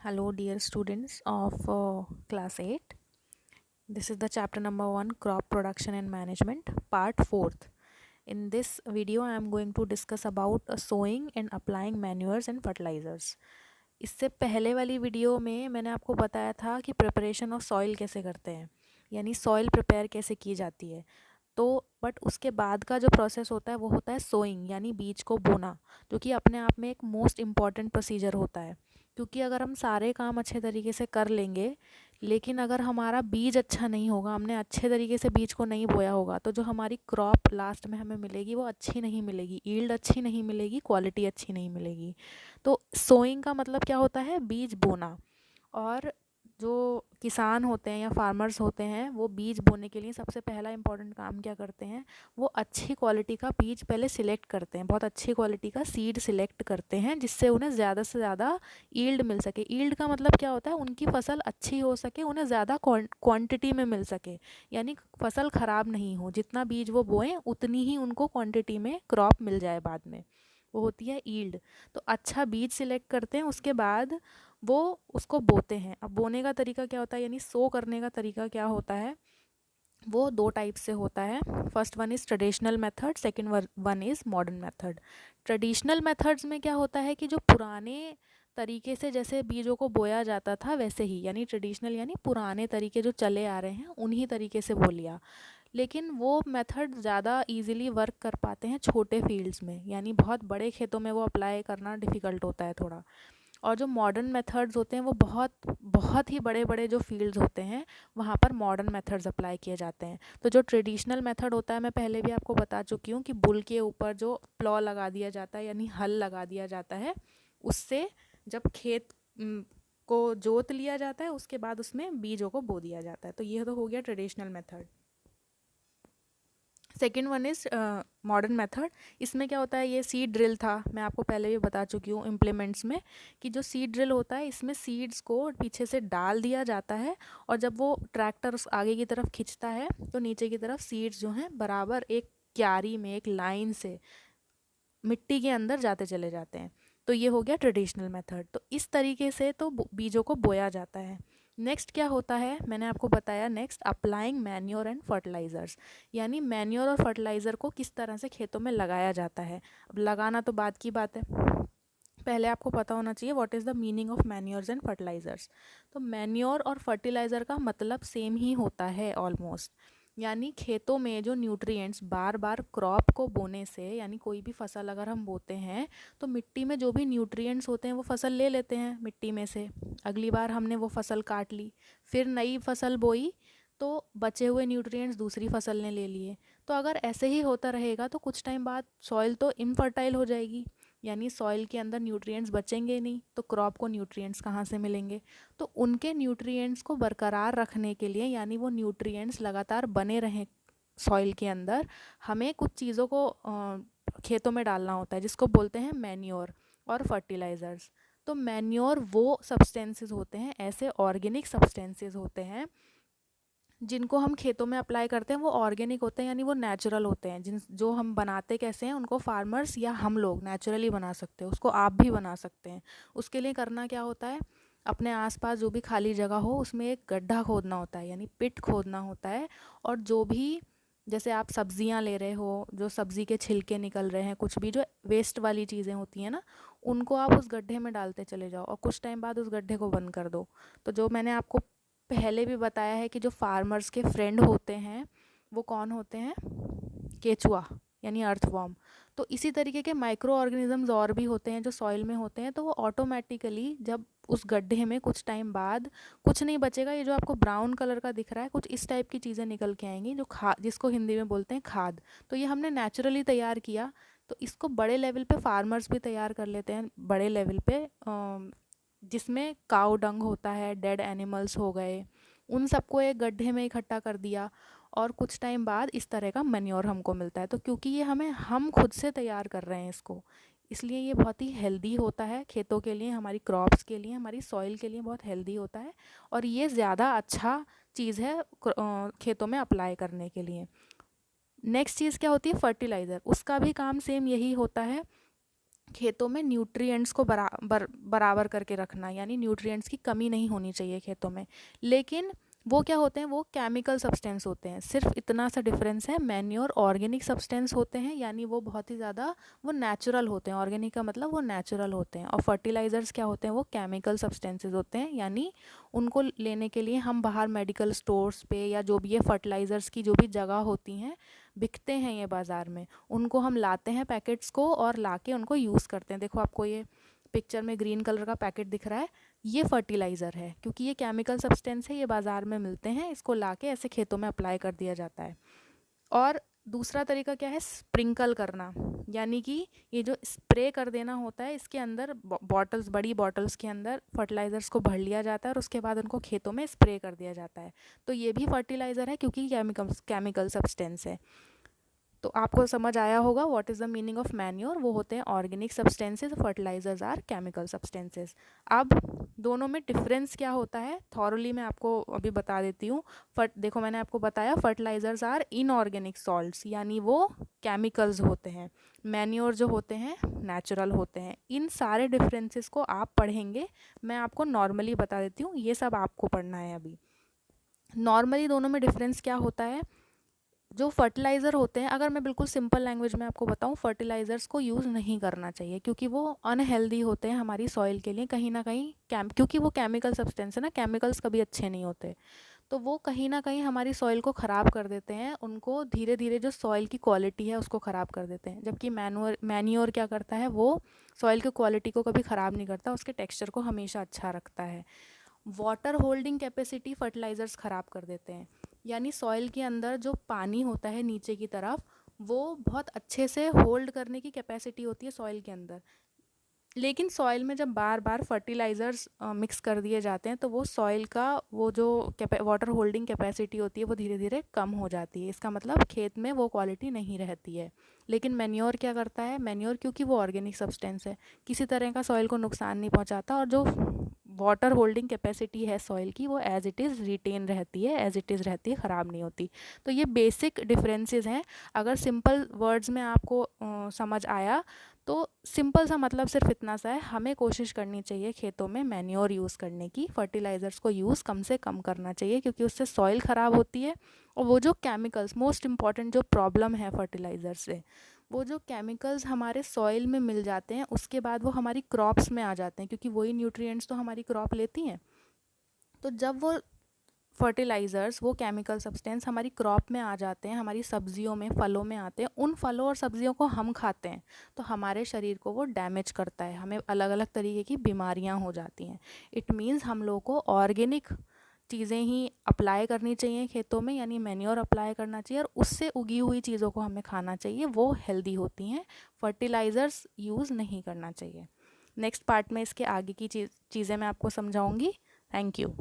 Hello, dear students of class 8. This is the chapter number 1, crop production and management, part 4th. In this video, I am going to discuss about sowing and applying manures and fertilizers. इससे पहले वाली video में मैंने आपको बताया था कि preparation of soil कैसे करते हैं, यानी सॉइल प्रिपेयर कैसे की जाती है। तो बट उसके बाद का जो प्रोसेस होता है वो होता है सोइंग, यानी बीज को बोना, जो कि अपने आप में एक मोस्ट इम्पॉर्टेंट प्रोसीजर होता है। क्योंकि अगर हम सारे काम अच्छे तरीके से कर लेंगे, लेकिन अगर हमारा बीज अच्छा नहीं होगा, हमने अच्छे तरीके से बीज को नहीं बोया होगा, तो जो हमारी क्रॉप लास्ट में हमें मिलेगी वो अच्छी नहीं मिलेगी, यील्ड अच्छी नहीं मिलेगी, क्वालिटी अच्छी नहीं मिलेगी। तो सोइंग का मतलब क्या होता है? बीज बोना। और जो किसान होते हैं या फार्मर्स होते हैं, वो बीज बोने के लिए सबसे पहला इंपॉर्टेंट काम क्या करते हैं? वो अच्छी क्वालिटी का बीज पहले सिलेक्ट करते हैं, बहुत अच्छी क्वालिटी का सीड सिलेक्ट करते हैं, जिससे उन्हें ज़्यादा से ज़्यादा यील्ड मिल सके। यील्ड का मतलब क्या होता है? उनकी फसल अच्छी हो सके, उन्हें ज़्यादा क्वांटिटी में मिल सके, यानी फसल ख़राब नहीं हो। जितना बीज वो बोएं उतनी ही उनको क्वांटिटी में क्रॉप मिल जाए बाद में, वो होती है यील्ड। तो अच्छा बीज सिलेक्ट करते हैं, उसके बाद वो उसको बोते हैं। अब बोने का तरीका क्या होता है, यानी सो करने का तरीका क्या होता है? वो दो टाइप से होता है। First one is traditional method, second one is modern method. Traditional methods में क्या होता है कि जो पुराने तरीके से जैसे बीजों को बोया जाता था वैसे ही, यानी ट्रेडिशनल यानी पुराने तरीके जो चले आ रहे हैं उन्हीं तरीके से बो लिया। लेकिन वो मेथड ज़्यादा इजीली वर्क कर पाते हैं छोटे फील्ड्स में, यानी बहुत बड़े खेतों में वो अप्लाई करना डिफ़िकल्ट होता है थोड़ा। और जो मॉडर्न मेथड्स होते हैं वो बहुत बहुत ही बड़े बड़े जो फील्ड्स होते हैं वहाँ पर मॉडर्न मेथड्स अप्लाई किए जाते हैं। तो जो ट्रेडिशनल मेथड होता है, मैं पहले भी आपको बता चुकी हूँ कि बुल के ऊपर जो प्लॉ लगा दिया जाता है, यानी हल लगा दिया जाता है, उससे जब खेत को जोत लिया जाता है, उसके बाद उसमें बीजों को बो दिया जाता है। तो ये तो हो गया traditional method. Second one is modern method. इसमें क्या होता है? ये सीड ड्रिल था, मैं आपको पहले भी बता चुकी हूँ इम्प्लीमेंट्स में, कि जो सीड ड्रिल होता है इसमें सीड्स को पीछे से डाल दिया जाता है, और जब वो ट्रैक्टर उस आगे की तरफ खींचता है तो नीचे की तरफ सीड्स जो हैं बराबर एक क्यारी में, एक लाइन से मिट्टी के अंदर जाते चले जाते हैं। तो ये हो गया ट्रेडिशनल मेथड। तो इस तरीके से तो बीजों को बोया जाता है। नेक्स्ट क्या होता है, मैंने आपको बताया, next applying manure and fertilisers, यानी मैन्योर और फर्टिलाइज़र को किस तरह से खेतों में लगाया जाता है। अब लगाना तो बाद की बात है, पहले आपको पता होना चाहिए what is the meaning of manures and fertilisers. तो मैन्योर और फर्टिलाइज़र का मतलब सेम ही होता है ऑलमोस्ट, यानी खेतों में जो न्यूट्रिएंट्स बार बार क्रॉप को बोने से, यानी कोई भी फसल अगर हम बोते हैं तो मिट्टी में जो भी न्यूट्रिएंट्स होते हैं वो फसल ले लेते हैं मिट्टी में से। अगली बार हमने वो फसल काट ली, फिर नई फसल बोई, तो बचे हुए न्यूट्रिएंट्स दूसरी फसल ने ले लिए। तो अगर ऐसे ही होता रहेगा तो कुछ टाइम बाद सॉइल तो इनफर्टाइल हो जाएगी, यानी सॉइल के अंदर न्यूट्रिएंट्स बचेंगे नहीं, तो क्रॉप को न्यूट्रिएंट्स कहाँ से मिलेंगे? तो उनके न्यूट्रिएंट्स को बरकरार रखने के लिए, यानी वो न्यूट्रिएंट्स लगातार बने रहें सॉइल के अंदर, हमें कुछ चीज़ों को खेतों में डालना होता है, जिसको बोलते हैं मैन्योर और फर्टिलाइज़र्स। तो मैन्योर वो सब्सटेंसेस होते हैं, ऐसे ऑर्गेनिक सब्सटेंसेस होते हैं जिनको हम खेतों में अप्लाई करते हैं, वो ऑर्गेनिक होते हैं, यानी वो नेचुरल होते हैं। जिन जो हम बनाते कैसे हैं, उनको फार्मर्स या हम लोग नेचुरली बना सकते हैं, उसको आप भी बना सकते हैं। उसके लिए करना क्या होता है? अपने आसपास जो भी खाली जगह हो उसमें एक गड्ढा खोदना होता है, यानी पिट खोदना होता है। और जो भी, जैसे आप सब्जियां ले रहे हो, जो सब्ज़ी के छिलके निकल रहे हैं, कुछ भी जो वेस्ट वाली चीज़ें होती हैं ना, उनको आप उस गड्ढे में डालते चले जाओ, और कुछ टाइम बाद उस गड्ढे को बंद कर दो। तो जो मैंने आपको पहले भी बताया है कि जो फार्मर्स के फ्रेंड होते हैं वो कौन होते हैं? केचुआ, यानी अर्थवॉर्म। तो इसी तरीके के माइक्रो ऑर्गेनिजम्स और भी होते हैं जो सॉइल में होते हैं। तो वो ऑटोमेटिकली जब उस गड्ढे में कुछ टाइम बाद कुछ नहीं बचेगा, ये जो आपको ब्राउन कलर का दिख रहा है, कुछ इस टाइप की चीज़ें निकल के आएंगी, जो जिसको हिंदी में बोलते हैं खाद। तो ये हमने नेचुरली तैयार किया। तो इसको बड़े लेवल पे फार्मर्स भी तैयार कर लेते हैं, बड़े लेवल पे, जिसमें काऊ डंग होता है, डेड एनिमल्स हो गए, उन सबको एक गड्ढे में इकट्ठा कर दिया, और कुछ टाइम बाद इस तरह का मैन्योर हमको मिलता है। तो क्योंकि ये हम खुद से तैयार कर रहे हैं इसको, इसलिए ये बहुत ही हेल्दी होता है खेतों के लिए, हमारी क्रॉप्स के लिए, हमारी सॉइल के लिए बहुत हेल्दी होता है। और ये ज़्यादा अच्छा चीज़ है खेतों में अप्लाई करने के लिए। नेक्स्ट चीज़ क्या होती है? फर्टिलाइज़र। उसका भी काम सेम यही होता है खेतों में न्यूट्रिएंट्स को बराबर करके रखना, यानी न्यूट्रिएंट्स की कमी नहीं होनी चाहिए खेतों में। लेकिन वो क्या होते हैं, वो केमिकल सब्सटेंस होते हैं, सिर्फ इतना सा डिफरेंस है। मैन्योर ऑर्गेनिक सब्सटेंस होते हैं, यानी वो बहुत ही ज़्यादा वो नेचुरल होते हैं। ऑर्गेनिक का मतलब वो नेचुरल होते हैं। और फर्टिलाइज़र्स क्या होते हैं, वो केमिकल सब्सटेंसेस होते हैं, यानी उनको लेने के लिए हम बाहर मेडिकल स्टोर्स पे या जो भी ये फर्टिलाइज़र्स की जो भी जगह होती हैं, बिकते हैं ये बाज़ार में, उनको हम लाते हैं पैकेट्स को और लाके उनको यूज़ करते हैं। देखो आपको ये पिक्चर में ग्रीन कलर का पैकेट दिख रहा है, ये फर्टिलाइज़र है, क्योंकि ये केमिकल सब्सटेंस है, ये बाज़ार में मिलते हैं, इसको लाके ऐसे खेतों में अप्लाई कर दिया जाता है। और दूसरा तरीका क्या है, स्प्रिंकल करना, यानी कि ये जो स्प्रे कर देना होता है, इसके अंदर बॉटल्स, बड़ी बॉटल्स के अंदर फर्टिलाइज़र्स को भर लिया जाता है और उसके बाद उनको खेतों में स्प्रे कर दिया जाता है। तो ये भी फर्टिलाइज़र है, क्योंकि केमिकल सब्सटेंस है। तो आपको समझ आया होगा what is the meaning of manure. वो होते हैं organic substances, fertilisers are chemical substances. अब दोनों में डिफरेंस क्या होता है, थॉरली मैं आपको अभी बता देती हूँ। देखो मैंने आपको बताया फर्टिलाइजर्स आर इनऑर्गेनिक सॉल्ट्स, यानी वो केमिकल्स होते हैं। मैन्योर जो होते हैं नेचुरल होते हैं। इन सारे डिफरेंसेस को आप पढ़ेंगे, मैं आपको नॉर्मली बता देती हूँ, ये सब आपको पढ़ना है अभी। नॉर्मली दोनों में डिफरेंस क्या होता है, जो फर्टिलाइज़र होते हैं, अगर मैं बिल्कुल सिंपल लैंग्वेज में आपको बताऊं, फर्टिलाइज़र्स को यूज़ नहीं करना चाहिए, क्योंकि वो अनहेल्दी होते हैं हमारी सॉइल के लिए। कहीं ना कहीं क्योंकि वो केमिकल सब्सटेंस है ना, केमिकल्स कभी अच्छे नहीं होते, तो वो कहीं ना कहीं हमारी सॉइल को ख़राब कर देते हैं। उनको धीरे धीरे जो सॉइल की क्वालिटी है उसको ख़राब कर देते हैं। जबकि मैन्योर क्या करता है, वो सॉइल की क्वालिटी को कभी ख़राब नहीं करता, उसके टेक्स्चर को हमेशा अच्छा रखता है। वाटर होल्डिंग कैपेसिटी फर्टिलाइज़र्स ख़राब कर देते हैं, यानी सॉइल के अंदर जो पानी होता है नीचे की तरफ, वो बहुत अच्छे से होल्ड करने की कैपेसिटी होती है सॉइल के अंदर। लेकिन सॉइल में जब बार बार फर्टिलाइज़र्स मिक्स कर दिए जाते हैं, तो वो सॉइल का वो जो वाटर होल्डिंग कैपेसिटी होती है वो धीरे धीरे कम हो जाती है। इसका मतलब खेत में वो क्वालिटी नहीं रहती है। लेकिन मैन्योर क्या करता है, मैन्योर क्योंकि वो ऑर्गेनिक सब्सटेंस है, किसी तरह का सॉइल को नुकसान नहीं पहुंचाता, और जो वाटर होल्डिंग कैपेसिटी है सॉइल की, वो एज इट इज़ रिटेन रहती है, एज इट इज़ रहती है, ख़राब नहीं होती। तो ये बेसिक डिफरेंसेस हैं। अगर सिंपल वर्ड्स में आपको समझ आया, तो सिंपल सा मतलब सिर्फ इतना सा है, हमें कोशिश करनी चाहिए खेतों में मैन्योर यूज़ करने की, फर्टिलाइज़र्स को यूज़ कम से कम करना चाहिए, क्योंकि उससे सॉइल ख़राब होती है। और वो जो केमिकल्स, मोस्ट इम्पॉर्टेंट जो प्रॉब्लम है फर्टिलाइज़र से, वो जो केमिकल्स हमारे सॉइल में मिल जाते हैं, उसके बाद वो हमारी क्रॉप्स में आ जाते हैं, क्योंकि वही न्यूट्रिएंट्स तो हमारी क्रॉप लेती हैं। तो जब वो फर्टिलाइज़र्स, वो केमिकल सब्सटेंस हमारी क्रॉप में आ जाते हैं, हमारी सब्जियों में, फलों में आते हैं, उन फलों और सब्जियों को हम खाते हैं, तो हमारे शरीर को वो डैमेज करता है, हमें अलग अलग तरीके की बीमारियां हो जाती हैं। इट मीन्स हम लोगों को ऑर्गेनिक चीज़ें ही अप्लाई करनी चाहिए खेतों में, यानी मैन्योर अप्लाई करना चाहिए, और उससे उगी हुई चीज़ों को हमें खाना चाहिए, वो हेल्दी होती हैं। फर्टिलाइज़र्स यूज़ नहीं करना चाहिए। नेक्स्ट पार्ट में इसके आगे की चीज़ें मैं आपको समझाऊंगी। Thank you.